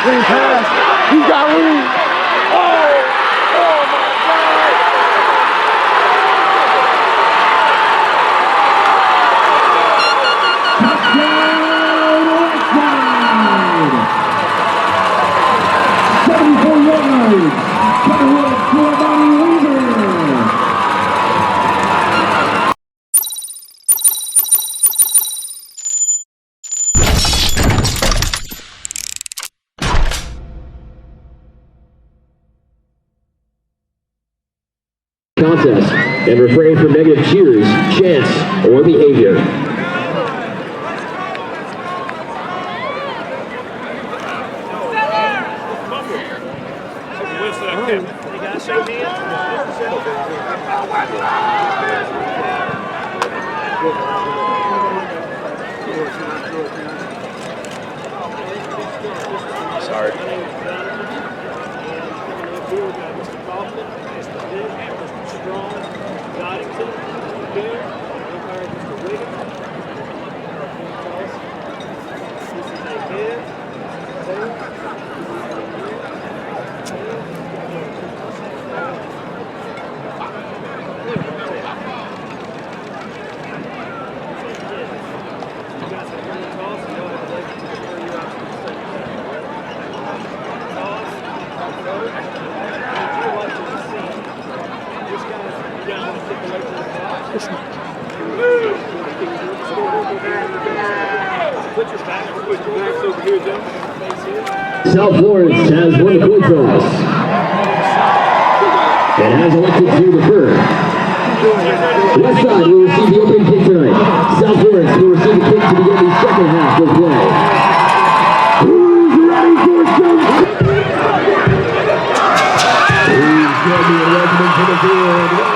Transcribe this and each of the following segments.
Green pass. He got Ruiz. Oh my God. Touchdown, Westside. 74 yards. Coming for Bobby Weaver. Contest and refrain from negative cheers, chants, or behavior. Sorry. South Florence has won the coin toss and has elected to defer. Westside will receive the opening kick tonight. South Florence will receive the kick to begin the second half of play. Who's ready for some? Who's going to be welcoming to the field?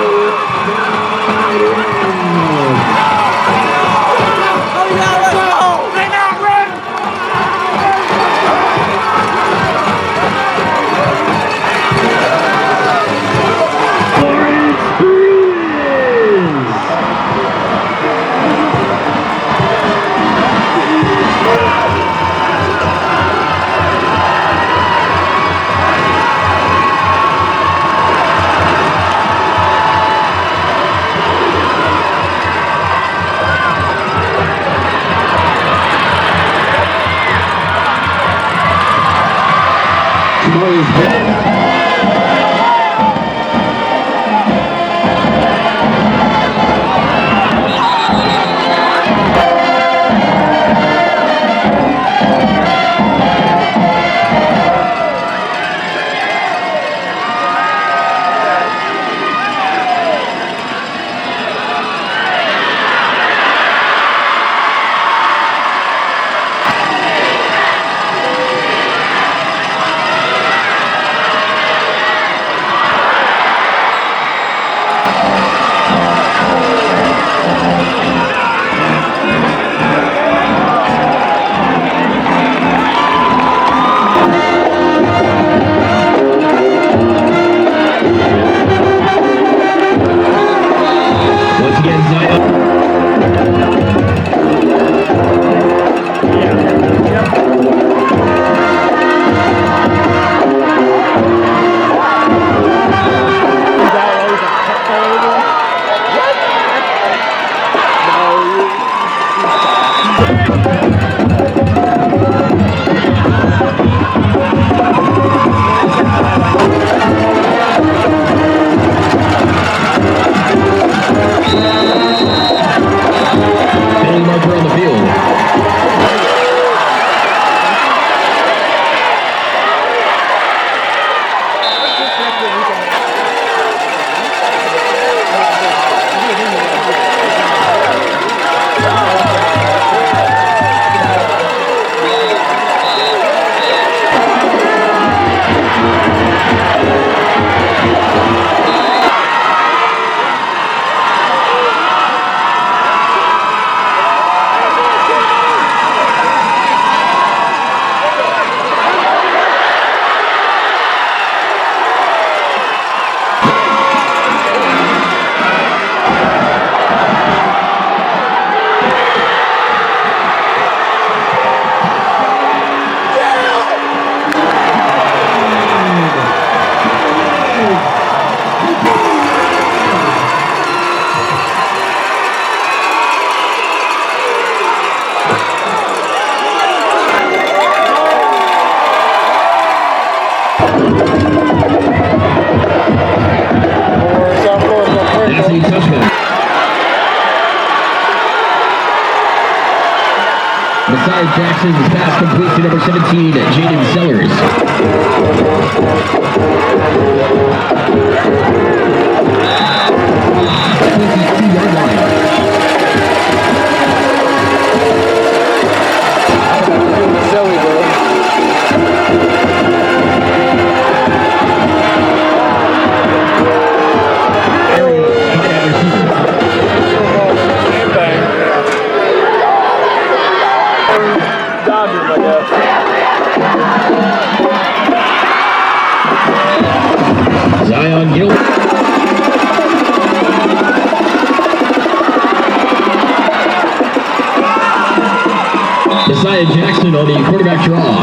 Besides Jackson's pass complete to number 17, Jaden Sellers. Silly, bro. Dodgers, I guess. Zion Gilbert. Josiah Jackson on the quarterback draw.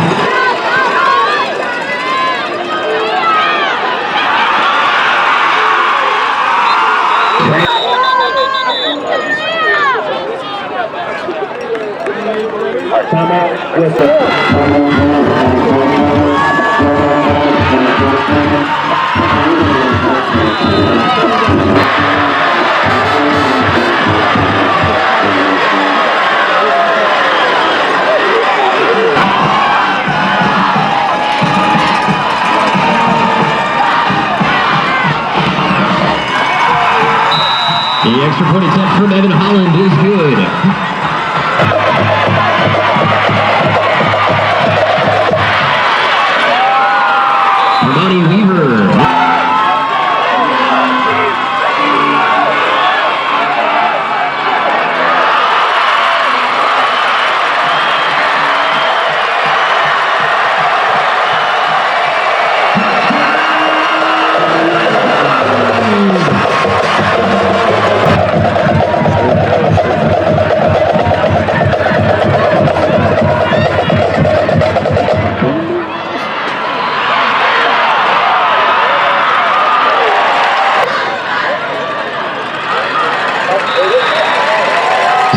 Timeout, Westside. The extra point attempt from Evan Holland is good. Armani Weaver.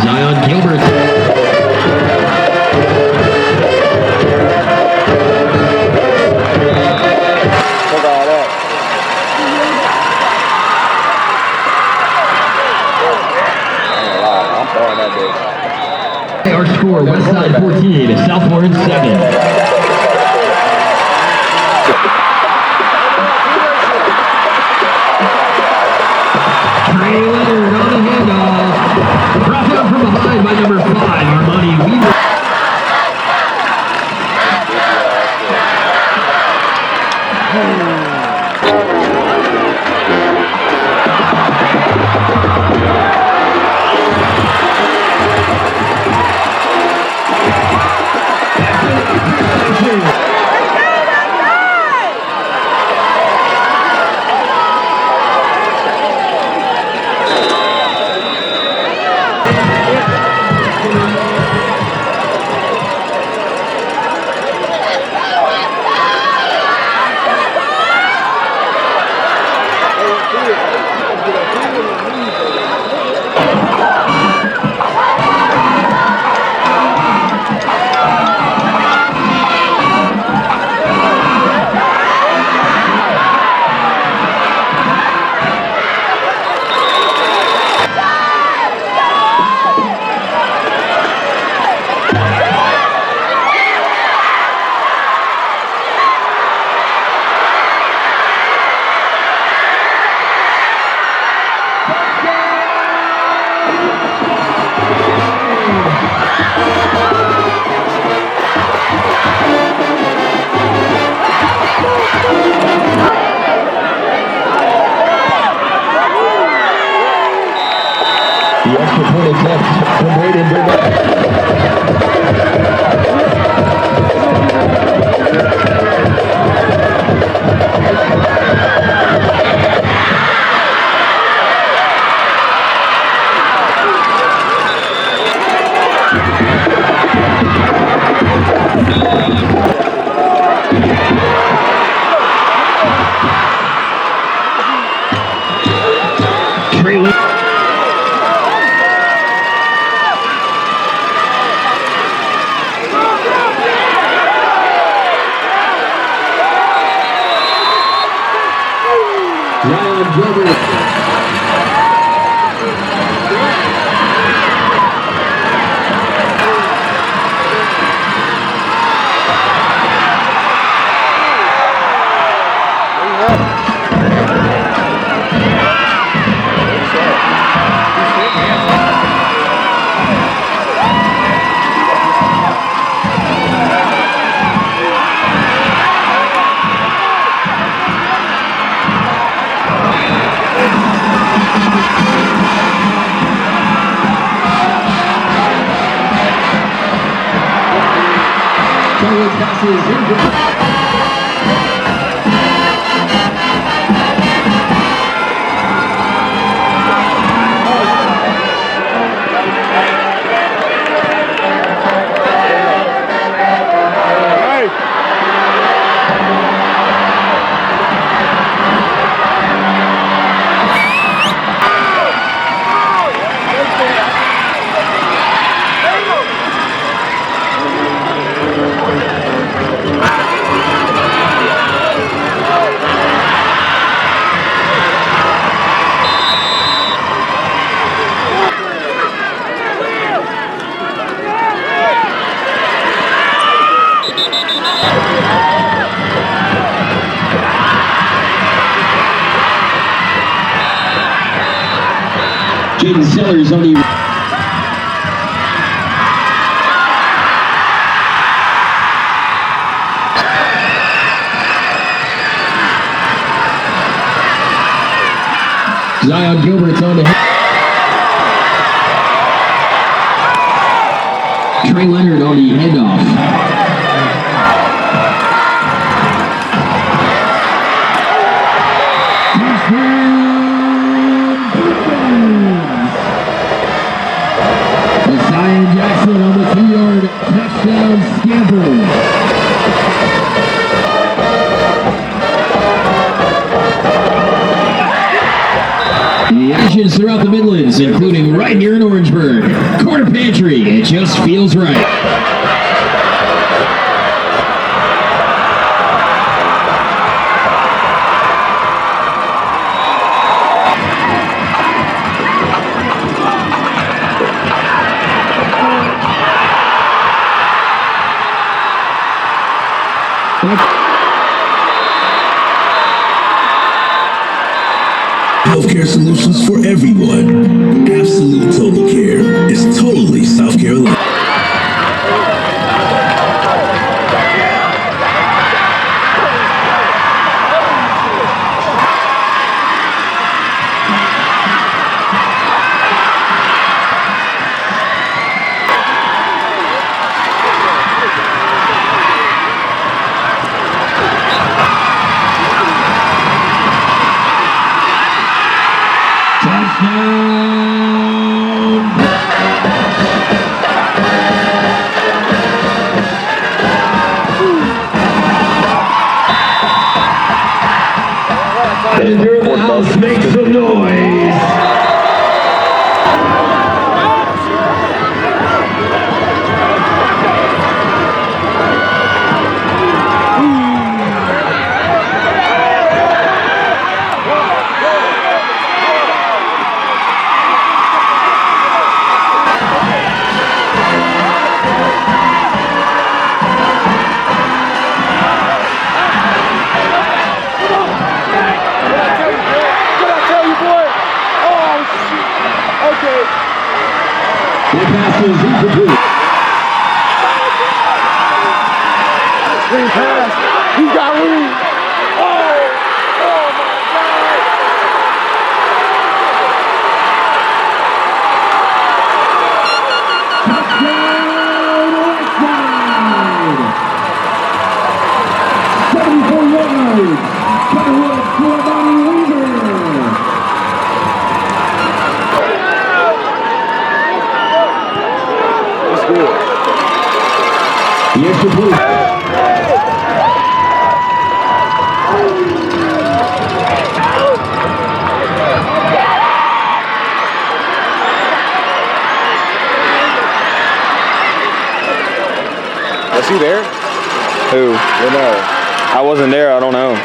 Zion Gilbert. Look at all that. I'm throwing that bitch. Our score, Westside 14, South Florence 7. Trey Leonard on the handoff. Brought down from behind by number 5, Armani Weaver. Forward passes incomplete. Sellers on the Zion Gilbert's on the Trey Leonard on the handoff. Jackson on the 2-yard touchdown scamper. The actions throughout the Midlands, including right here in Orangeburg. Corner Pantry, it just feels right. Healthcare solutions for everyone. Absolute Total Care is totally South Carolina. And here in the house, make some noise. That pass is incomplete. Green pass. He got Ruiz. Oh my God. Touchdown, Westside. 74 yards. Cutterwood for Ruiz. The extra point. Was he there? Who? You know. I wasn't there, I don't know.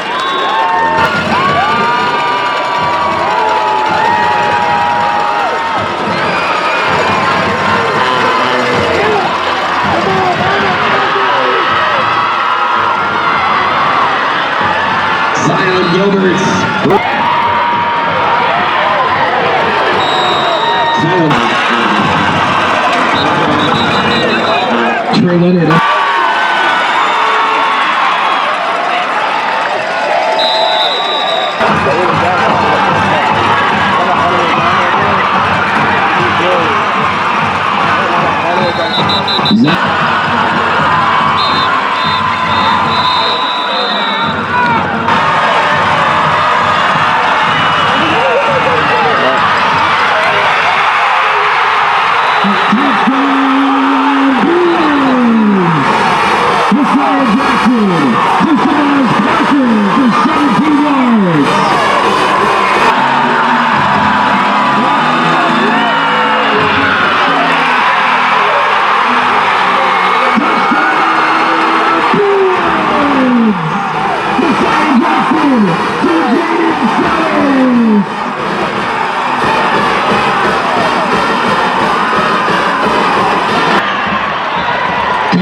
Zion Gilbert's. Trey Leonard. 17 yards.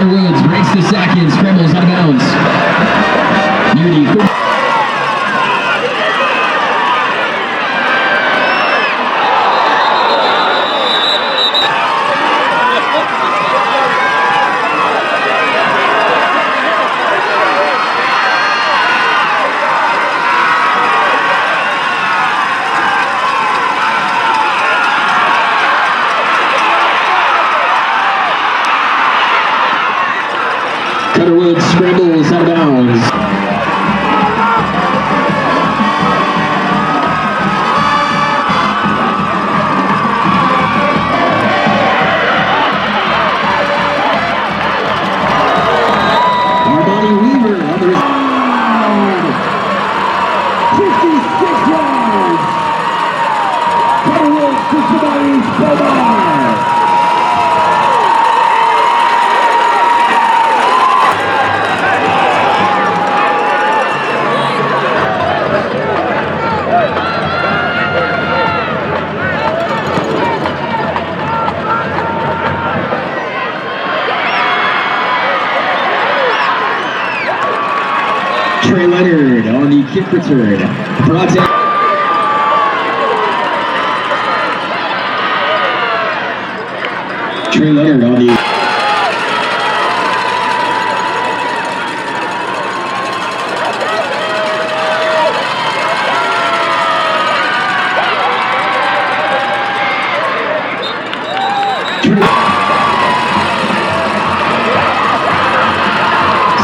Ruiz breaks the sack in, scrambles out of bounds. Near the Ruiz scrambles out of bounds. Armani Weaver on the 56 yards. Ruiz to somebody's Bobar. Trey Leonard on the kick return. Brought down. Trey Leonard on the.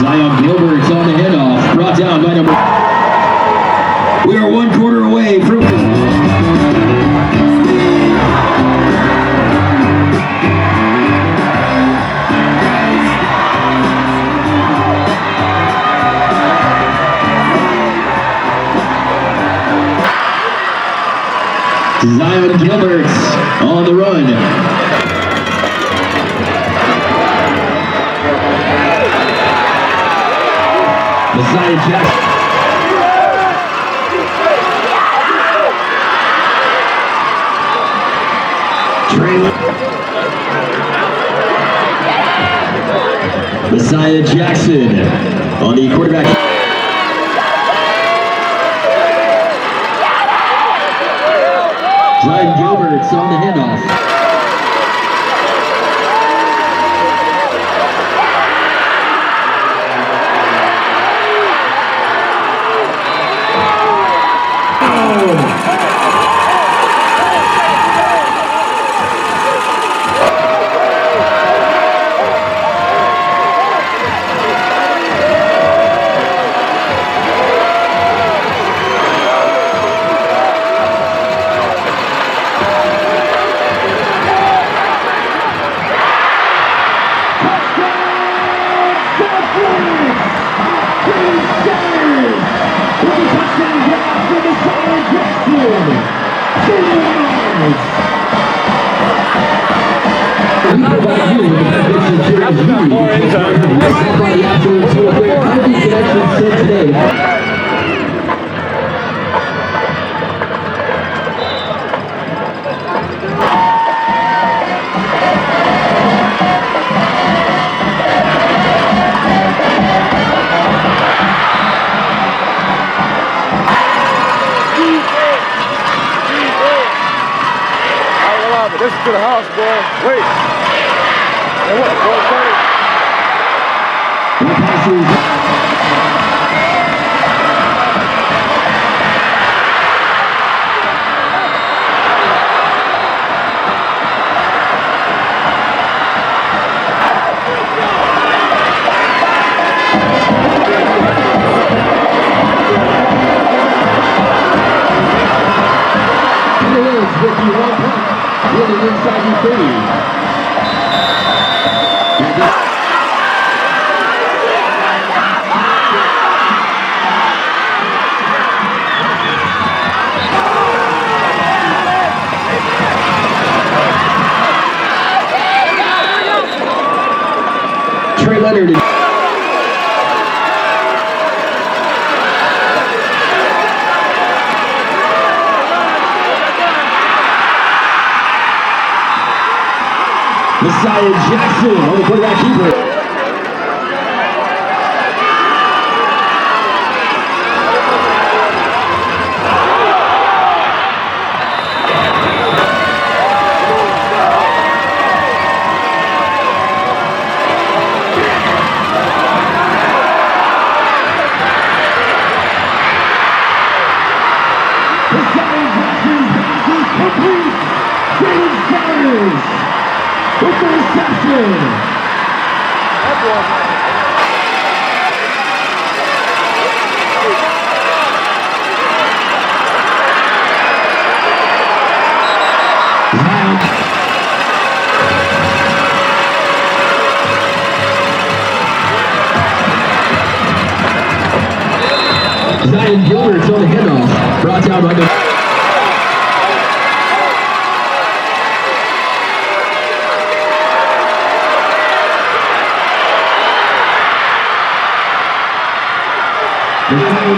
Zion Gilbert's on the handoff, brought down by number. We are 1 quarter away from. Zion Gilbert on the run. Messiah Jackson. Messiah Jackson on the quarterback. Zion Gilbert's on the handoff. Listen to the house, boy. Wait. And what? Inside the 30. Trey Leonard. Messiah Jackson on the quarterback keeper. With the reception. Zion Gilbert's on the handoff. Brought down by the...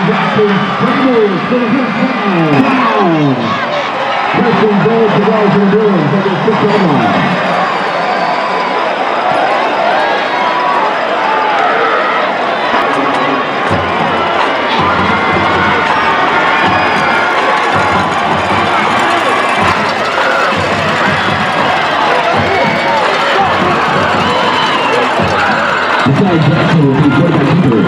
Jackson scrambles for the first down. Preston goes to Wells and Bruins at the 6-yard line. Besides Jackson will be quarterback keeper.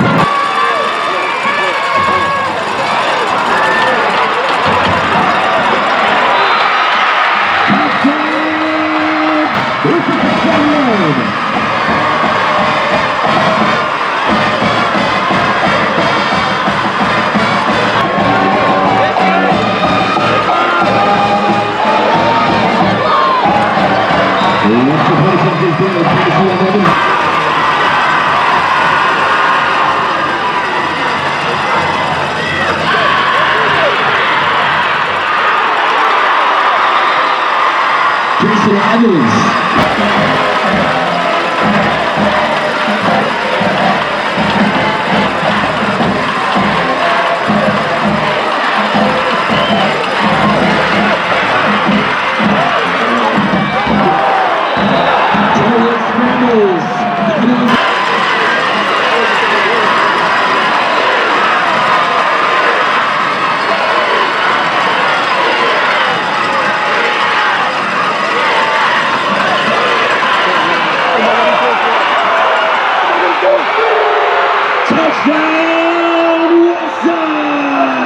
Touchdown, Westside!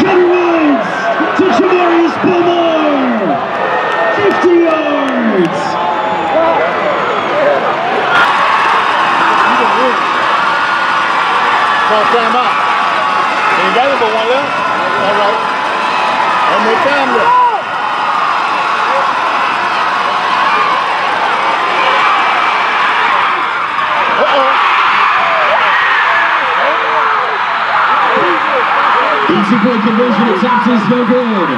Ruiz to Ruiz 50 yards! Call time out. Ain't got but one left. All right. One more time left. Two-point conversion at Texas, no good.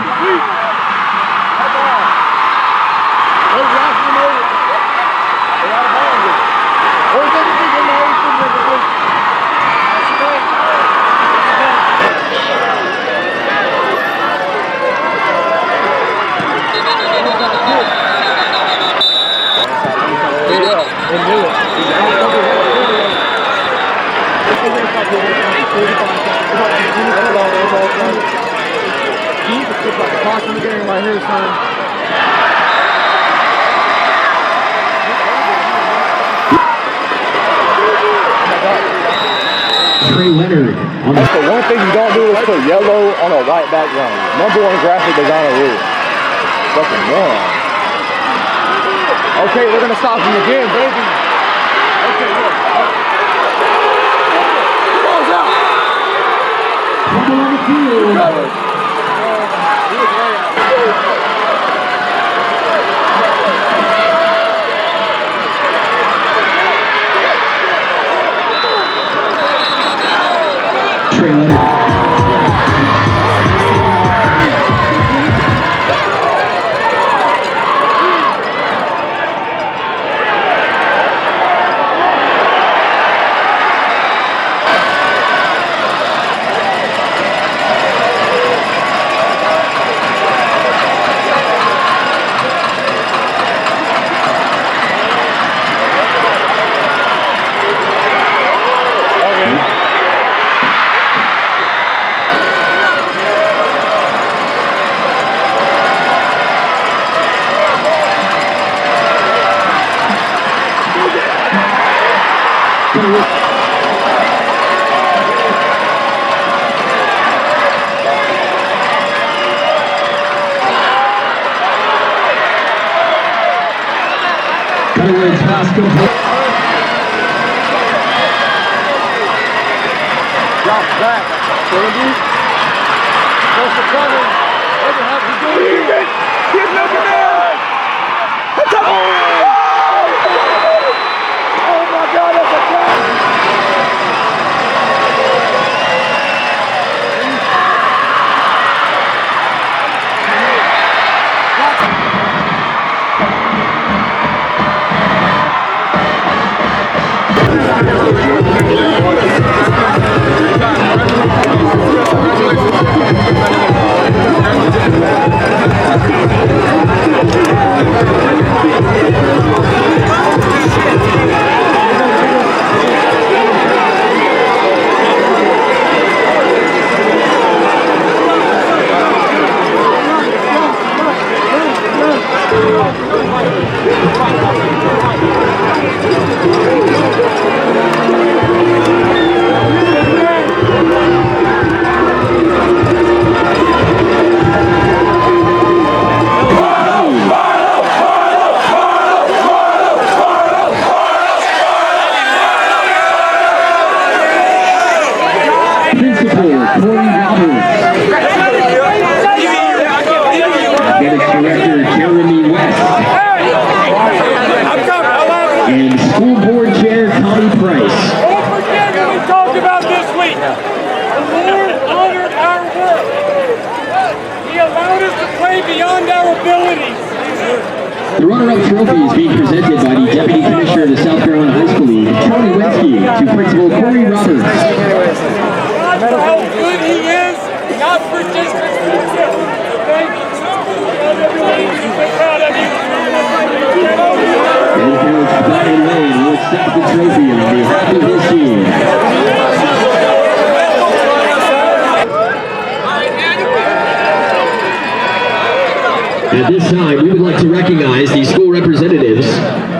Caution the game right here, son. Trey Leonard. That's the one thing you don't do is put yellow on a white background. Number one graphic designer rule. Fucking moron. Okay, we're gonna stop him again, baby. Okay, look. Balls out. Number on the field. Trey Leonard. Cutaway pass complete. Drop back. Close to cover. Overhead. He's doing it. Get number man. Oh my God, that's a try. The runner-up trophy is being presented by the Deputy Commissioner of the South Carolina High School League, Tony Winsky, to Principal Corey Roberts. Not for how good he is, not for district leadership. Thank you. Proud of you. And Coach Brian Lane will accept the trophy on behalf of his team. At this time, we would like to recognize the school representatives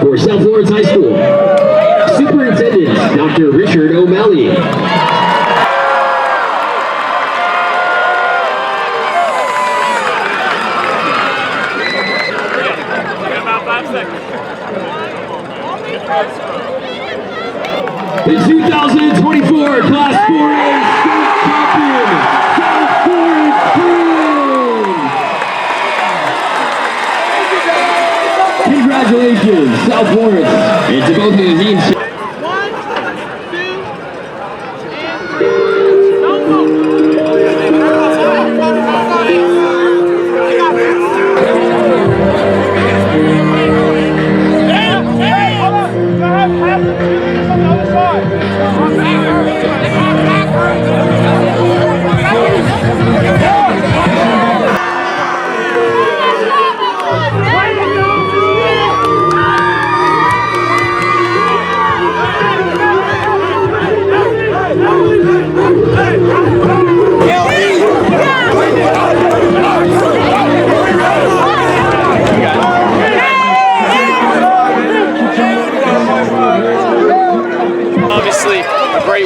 for South Florence High School. Superintendent, Dr. Richard O'Malley. About 5 seconds. The 2024 Class 4A state champion, South Florence Bruins. Congratulations, South Florence, and to both of the teams.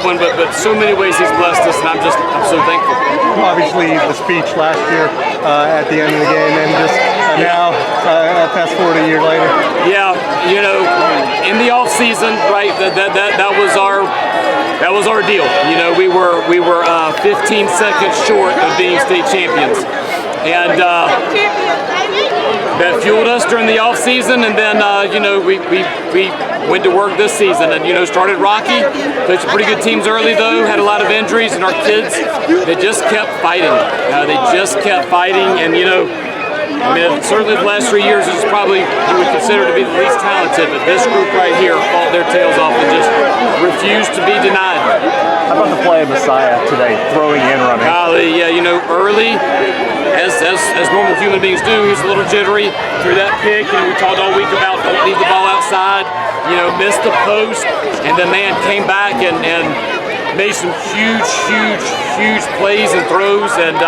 1, 2, and but so many ways he's blessed us, and I'm so thankful. Obviously, the speech last year at the end of the game, and just now, fast forward a year later. Yeah, you know, in the off season, right? That was our deal. You know, we were 15 seconds short of being state champions, and that fueled us during the off season. And then you know, we went to work this season, and you know, started rocky. Played some pretty good teams early though. Had a lot of injuries, and our kids, they just kept fighting. They just kept fighting, and you know. I mean, certainly the last 3 years is probably you would consider to be the least talented, but this group right here fought their tails off and just refused to be denied. How about the play of Messiah today, throwing and running? Golly, yeah, you know, early, as normal human beings do, he's a little jittery through that pick. You know, we talked all week about don't leave the ball outside, you know, missed the post, and the man came back and made some huge plays and throws, and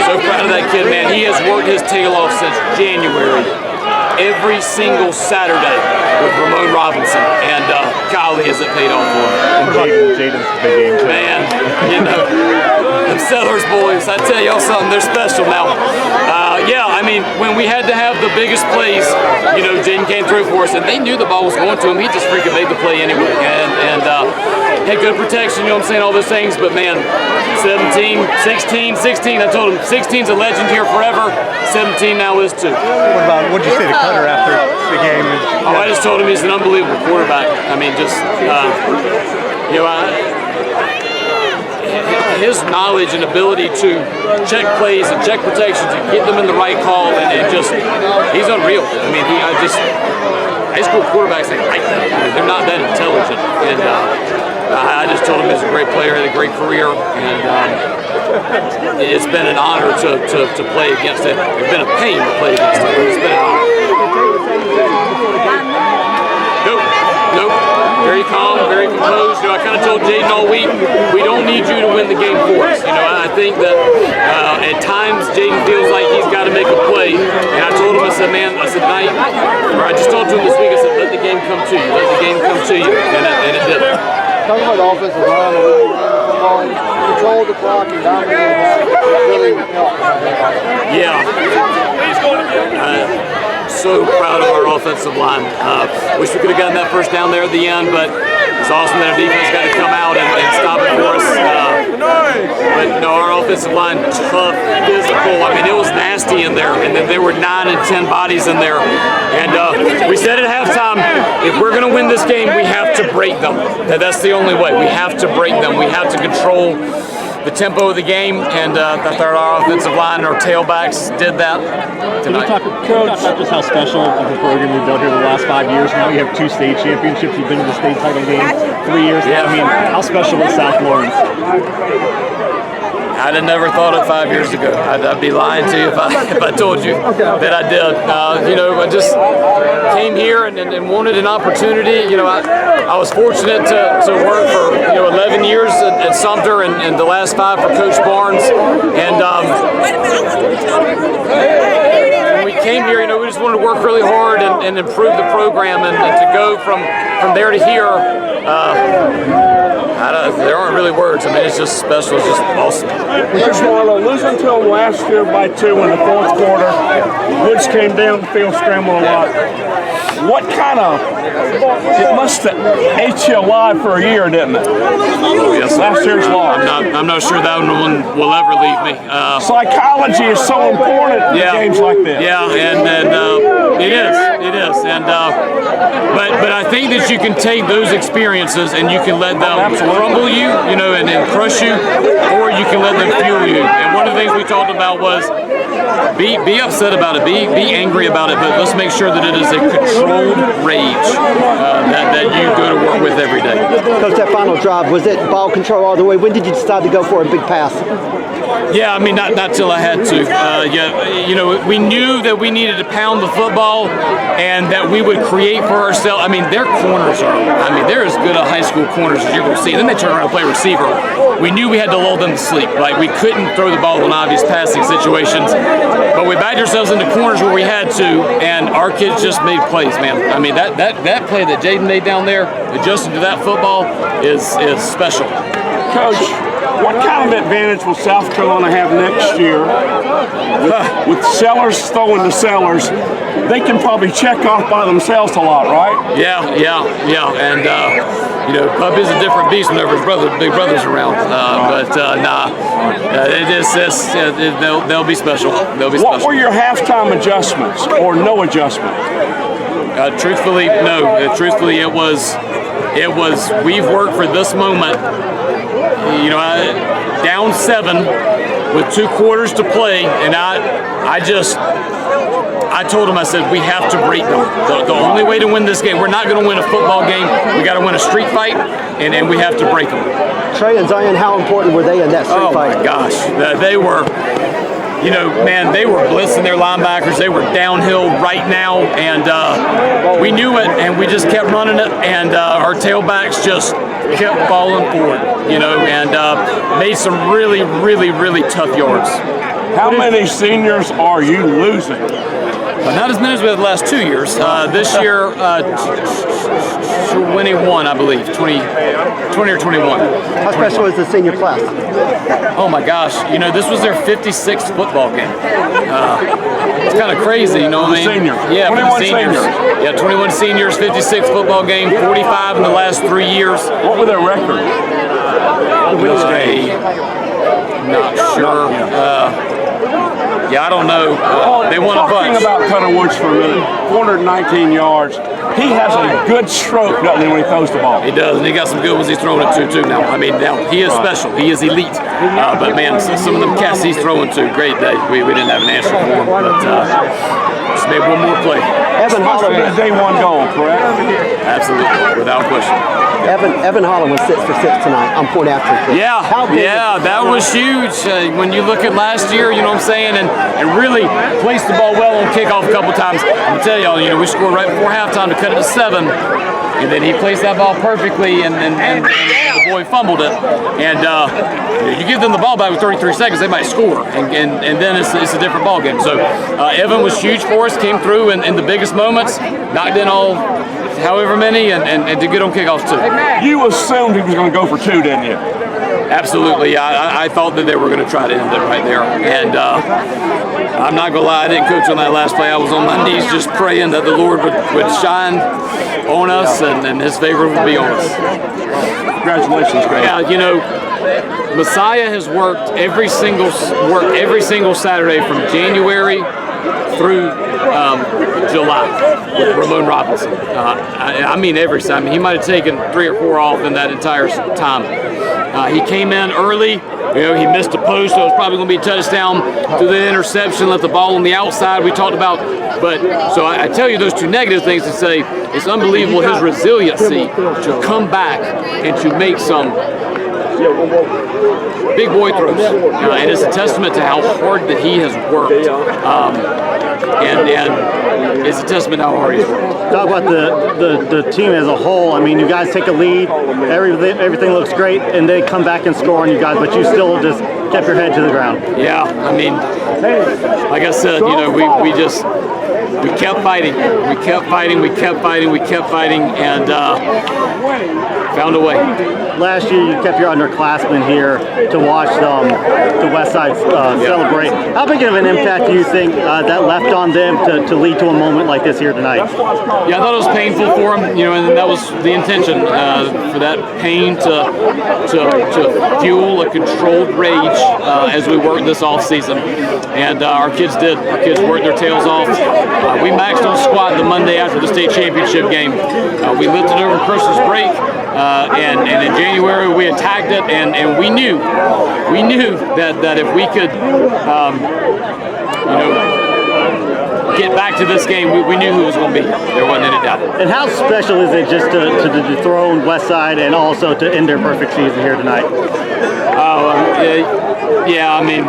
so proud of that kid, man. He has worked his tail off since January, every single Saturday with Ramon Robinson. And is it paid off for him. And Jaden's big game too. Man, you know, the Sellers boys, I tell y'all something, they're special now. Yeah, I mean, when we had to have the biggest plays, you know, Jaden came through for us, and they knew the ball was going to him. He just freaking made the play anyway, and had good protection, you know what I'm saying, all those things. But man, 17, 16, I told him 16's a legend here forever. 17 now is too. What did you say to Cutter after the game? Oh, I just told him he's an unbelievable quarterback. I mean, just you know, his knowledge and ability to check plays and check protections and get them in the right call, and just, he's unreal. I mean, high school quarterbacks ain't like that. I mean, they're not that intelligent. And I just told him he's a great player, had a great career, and it's been an honor to play against him. It's been a pain to play against him. It's been an honor. Nope. Very calm, very composed. You know, I kind of told Jaden all week, we don't need you to win the game for us. You know, I think that at times Jaden feels like he's got to make a play. And I told him, I said, tonight, or I just told him this week, I said, let the game come to you. Let the game come to you. And it did. Talking about the offensive line, the way you control the clock and dominate really helped. Yeah. So proud of our offensive line. Wish we could have gotten that first down there at the end, but it's awesome that our defense got to come out and stop it for us. But no, our offensive line, tough, physical. I mean, it was nasty in there, and then there were 9 and 10 bodies in there. And we said at halftime, if we're going to win this game, we have to break them. That's the only way. We have to break them. We have to control the tempo of the game, and I thought our offensive line, our tailbacks did that tonight. Can you talk about just how special of a program you've built here the last 5 years? Now you have 2 state championships. You've been to the state title game 3 years now. I mean, how special is South Florence? I'd have never thought it 5 years ago. I'd be lying to you if I told you that I did. You know, I just came here and wanted an opportunity. You know, I was fortunate to work for 11 years at Sumter and the last 5 for Coach Barnes. And when we came here, you know, we just wanted to work really hard and improve the program, and to go from there to here. There aren't really words. I mean, it's just special. It's just awesome. Coach Marlowe, losing to them last year by 2 in the 4th quarter. Woods came down the field scrambling a lot. What kind of, it must have ate you alive for a year, didn't it? Oh, yes. Last year's loss. I'm not sure that one will ever leave me. Psychology is so important in games like this. Yeah, and it is. And but I think that you can take those experiences and you can let them crumble you, you know, and crush you, or you can let them fuel you. And one of the things we talked about was be upset about it, be angry about it, but let's make sure that it is a controlled rage that you go to work with every day. Coach, that final drive, was it ball control all the way? When did you decide to go for a big pass? Yeah, I mean, not till I had to. You know, we knew that we needed to pound the football and that we would create for ourselves. I mean, their corners they're as good at high school corners as you're going to see. And then they turn around and play receiver. We knew we had to lull them to sleep. Like, we couldn't throw the ball in obvious passing situations. But we backed ourselves into corners where we had to, and our kids just made plays, man. I mean, that play that Jaden made down there, adjusting to that football, is special. Coach, what kind of advantage will South Carolina have next year with Sellers throwing to Sellers? They can probably check off by themselves a lot, right? Yeah. And you know, Puppy's a different beast whenever his big brother's around. They'll be special. What were your halftime adjustments, or no adjustment? Truthfully, no. Truthfully, it was. We've worked for this moment. You know, down 7 with 2 quarters to play, and I told him, I said, we have to break them. The only way to win this game, we're not going to win a football game. We got to win a street fight, and we have to break them. Trey and Zion, how important were they in that street fight? Oh my gosh, they were. You know, man, they were blitzing their linebackers. They were downhill right now, and we knew it, and we just kept running it, and our tailbacks just kept falling forward, you know, and made some really, really, really tough yards. How many seniors are you losing? Not as many as we had the last 2 years. This year, 21, I believe, 20 or 21. How special is the senior class? Oh my gosh, you know, this was their 56th football game. It's kind of crazy, you know what I mean? Seniors. Yeah, 21 seniors. Yeah, 21 seniors, 56th football game, 45 in the last 3 years. What were their records? Not sure. Yeah, I don't know. They won a bunch. Talking about Cutter Woods for a minute, 419 yards. He has a good stroke, doesn't he, when he throws the ball? He does, and he got some good ones he's throwing it to, too, now. I mean, now, he is special. He is elite. But, man, some of them cats he's throwing to, great day. We didn't have an answer for him, but just made one more play. Evan Holland. His day one goal, correct? Absolutely, without question. Evan Holland was 6 for 6 tonight on point after. Yeah, that was huge. When you look at last year, you know what I'm saying, and really placed the ball well on kickoff a couple times. I'm telling y'all, you know, we scored right before halftime to cut it to 7, and then he placed that ball perfectly, and the boy fumbled it. And you give them the ball back with 33 seconds, they might score, and then it's a different ball game. So Evan was huge for us, came through in the biggest moments, knocked in all however many, and did good on kickoffs too. You assumed he was going to go for 2, didn't you? Absolutely. I thought that they were going to try to end it right there. And I'm not going to lie, I didn't coach on that last play. I was on my knees just praying that the Lord would shine on us and His favor would be on us. Congratulations, Greg. Yeah, you know, Messiah has worked every single Saturday from January through July with Ramon Robinson. I mean every Saturday. I mean, he might have taken 3 or 4 off in that entire time. He came in early. You know, he missed a post, so it was probably going to be a touchdown through the interception, left the ball on the outside we talked about. But so I tell you those 2 negative things to say it's unbelievable his resiliency to come back and to make some big boy throws. And it's a testament to how hard that he has worked. And it's a testament how hard he's worked. Talk about the team as a whole. I mean, you guys take a lead, everything looks great, and they come back and score on you guys, but you still just kept your head to the ground. Yeah, I mean, like I said, you know, we kept fighting. We kept fighting, and found a way. Last year, you kept your underclassmen here to watch the Westside celebrate. How big of an impact do you think that left on them to lead to a moment like this here tonight? Yeah, I thought it was painful for them, you know, and that was the intention, for that pain to fuel a controlled rage as we worked this off season. And our kids did. Our kids worked their tails off. We maxed on squat the Monday after the state championship game. We lifted over Christmas break, and in January we attacked it, and we knew that if we could, you know, get back to this game, we knew who it was going to be. There wasn't any doubt. And how special is it just to dethrone Westside and also to end their perfect season here tonight? Yeah, I mean,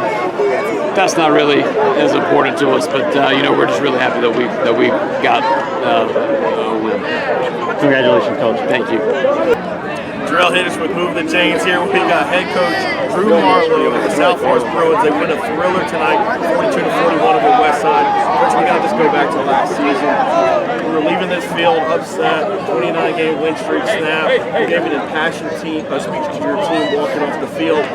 that's not really as important to us, but you know, we're just really happy that we got a win. Congratulations, Coach. Thank you. Drill hit us with Move the Chains here. We got head coach Drew Marley with the South Florence Bruins. They win a thriller tonight, 42-41 over Westside. First, we got to just go back to last season. We were leaving this field upset, 29-game win streak snap. You gave an impassioned speech to your team walking off the field.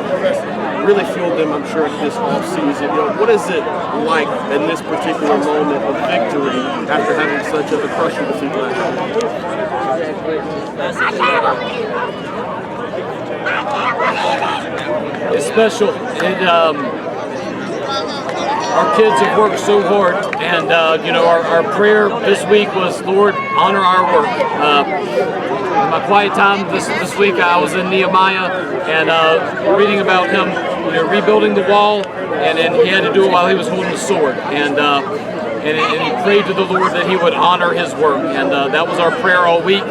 Really fueled them, I'm sure, this offseason. You know, what is it like in this particular moment of victory after having such a crushing defeat last year? It's special. Our kids have worked so hard, and you know, our prayer this week was, Lord, honor our work. In my quiet time this week, I was in Nehemiah and reading about him, you know, rebuilding the wall, and he had to do it while he was holding the sword, and he prayed to the Lord that he would honor his work, and that was our prayer all week.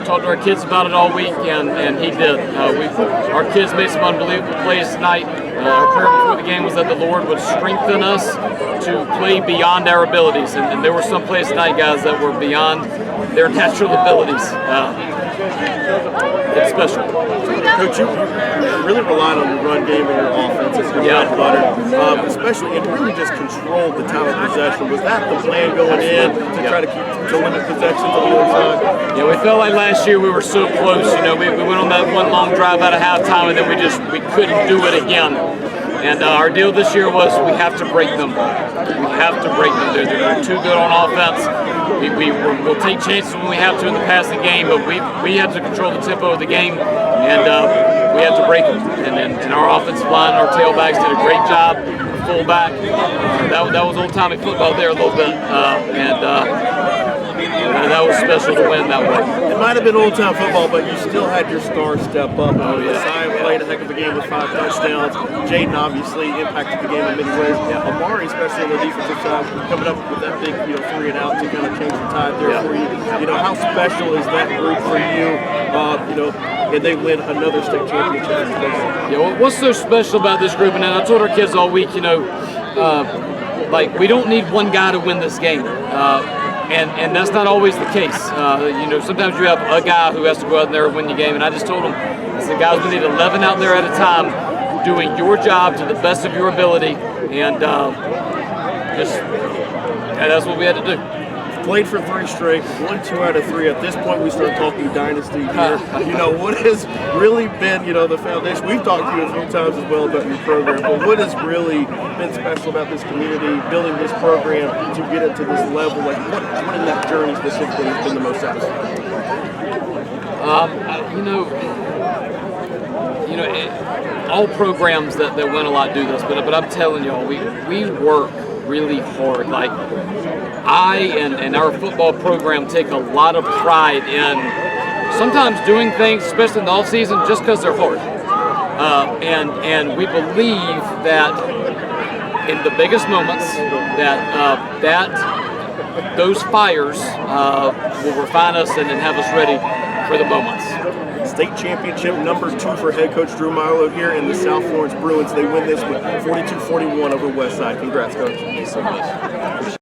Talked to our kids about it all week, and he did. Our kids made some unbelievable plays tonight. Our prayer before the game was that the Lord would strengthen us to play beyond our abilities, and there were some plays tonight, guys, that were beyond their natural abilities. It's special. Coach, you really relied on your run game and your offense as your bread and butter, especially, and really just controlled the time of possession. Was that the plan going in to try to limit possessions on the other side? Yeah, we felt like last year we were so close. You know, we went on that one long drive out of halftime, and then we couldn't do it again. And our deal this year was we have to break them. We have to break them. They're too good on offense. We'll take chances when we have to in the passing game, but we have to control the tempo of the game, and we have to break them. And our offensive line, our tailbacks did a great job. Fullback, that was old-timey football there a little bit, and that was special to win that way. It might have been old-time football, but you still had your stars step up. Messiah played a heck of a game with 5 touchdowns. Jaden obviously impacted the game in many ways. Amari, especially on the defensive side, coming up with that big 3 and out to kind of change the tide there for you. How special is that group for you? And they win another state championship. Yeah, well, what's so special about this group? And I told our kids all week, like we don't need one guy to win this game. And that's not always the case. Sometimes you have a guy who has to go out there and win your game. And I just told them, I said, guys, we need 11 out there at a time doing your job to the best of your ability. And that's what we had to do. Played for 3 straight, won 2 out of 3. At this point, we start talking dynasty here. What has really been, the foundation? We've talked to you a few times as well about your program, but what has really been special about this community, building this program to get it to this level? Like, what in that journey specifically has been the most satisfying? All programs that win a lot do this, but I'm telling y'all, we work really hard. Like, I and our football program take a lot of pride in sometimes doing things, especially in the off season, just because they're hard. And we believe that in the biggest moments, that those fires will refine us and have us ready for the moments. State championship number 2 for head coach Drew Marlowe here in the South Florence Bruins. They win this with 42-41 over Westside. Congrats, coach. Thanks so much.